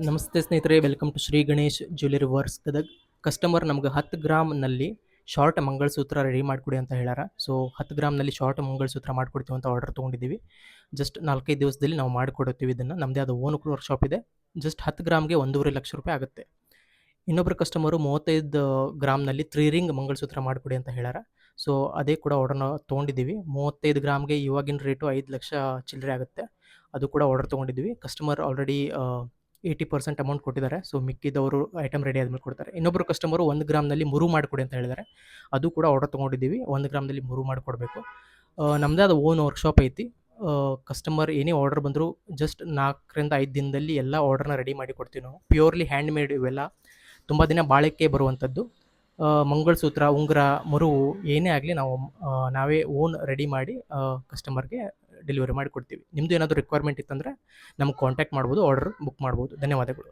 ನಮಸ್ತೆ ಸ್ನೇಹಿತರೆ, welcome to Shri Ganesh jewellery works Gadag. Customer ನಮ್ಗೆ 10 ಗ್ರಾಮ್ನಲ್ಲಿ ಶಾರ್ಟ್ ಮಂಗಲಸೂತ್ರ ರೆಡಿ ಮಾಡಿಕೊಡಿ ಅಂತ ಹೇಳ್ಯಾರ. ಸೊ 10 ಗ್ರಾಮ್ನಲ್ಲಿ ಶಾರ್ಟ್ ಮಂಗಲಸೂತ್ರ ಮಾಡ್ಕೊಡ್ತೀವಿ ಅಂತ ಆರ್ಡರ್ ತೊಗೊಂಡಿದ್ದೀವಿ. ಜಸ್ಟ್ 4-5 ದಿವಸದಲ್ಲಿ ನಾವು ಮಾಡಿಕೊಡುತ್ತೀವಿ ಇದನ್ನು. ನಮ್ಮದೇ ಆದ ಓನ್ ವರ್ಕ್ಶಾಪ್ ಇದೆ. ಜಸ್ಟ್ 10 ಗ್ರಾಮ್ಗೆ 1.5 ಲಕ್ಷ ರೂಪಾಯಿ ಆಗುತ್ತೆ. ಇನ್ನೊಬ್ಬರು ಕಸ್ಟಮರು 35 ಗ್ರಾಮ್ನಲ್ಲಿ 3 ರಿಂಗ್ ಮಂಗಲಸೂತ್ರ ಮಾಡಿಕೊಡಿ ಅಂತ ಹೇಳ್ಯಾರ. ಸೊ ಅದೇ ಕೂಡ ಆರ್ಡರ್ನ ತೊಗೊಂಡಿದ್ದೀವಿ. 35 ಗ್ರಾಮ್ಗೆ ಇವಾಗಿನ ರೇಟು 5 ಲಕ್ಷ ಚಿಲ್ಲರೆ ಆಗುತ್ತೆ. ಅದು ಕೂಡ ಆರ್ಡರ್ ತೊಗೊಂಡಿದ್ದೀವಿ. ಕಸ್ಟಮರ್ ಆಲ್ರೆಡಿ 80% ಅಮೌಂಟ್ ಕೊಟ್ಟಿದ್ದಾರೆ. ಸೊ ಮಿಕ್ಕಿದವರು ಐಟಮ್ ರೆಡಿ ಆದಮೇಲೆ ಕೊಡ್ತಾರೆ. ಇನ್ನೊಬ್ಬರು ಕಸ್ಟಮರು 1 ಗ್ರಾಮ್ನಲ್ಲಿ ಮುರು ಮಾಡಿಕೊಡಿ ಅಂತ ಹೇಳಿದ್ದಾರೆ. ಅದು ಕೂಡ ಆರ್ಡರ್ ತೊಗೊಂಡಿದ್ದೀವಿ. 1 ಗ್ರಾಮ್ನಲ್ಲಿ ಮುರು ಮಾಡಿಕೊಡ್ಬೇಕು. ನಮ್ಮದೇ ಆದ ಓನ್ ವರ್ಕ್ಶಾಪ್ ಐತಿ. ಕಸ್ಟಮರ್ ಏನೇ ಆರ್ಡರ್ ಬಂದರೂ ಜಸ್ಟ್ 4-5 ದಿನದಲ್ಲಿ ಎಲ್ಲ ಆರ್ಡರ್ನ ರೆಡಿ ಮಾಡಿ ಕೊಡ್ತೀವಿ ನಾವು. ಪ್ಯೂರ್ಲಿ ಹ್ಯಾಂಡ್ ಮೇಡ್ ಇವೆಲ್ಲ. ತುಂಬ ದಿನ ಬಾಳಿಕೆ ಬರುವಂಥದ್ದು. ಮಂಗಲಸೂತ್ರ, ಉಂಗುರ, ಮುರುವು ಏನೇ ಆಗಲಿ ನಾವು ನಾವೇ ಓನ್ ರೆಡಿ ಮಾಡಿ ಕಸ್ಟಮರ್ಗೆ ಡೆಲಿವರಿ ಮಾಡಿಕೊಡ್ತೀವಿ. ನಿಮ್ಮದು ಏನಾದರೂ ರಿಕ್ವೈರ್ಮೆಂಟ್ ಇತ್ತಂದರೆ ನಮ್ಗೆ ಕಾಂಟ್ಯಾಕ್ಟ್ ಮಾಡ್ಬೋದು, ಆರ್ಡರ್ ಬುಕ್ ಮಾಡ್ಬೋದು. ಧನ್ಯವಾದಗಳು.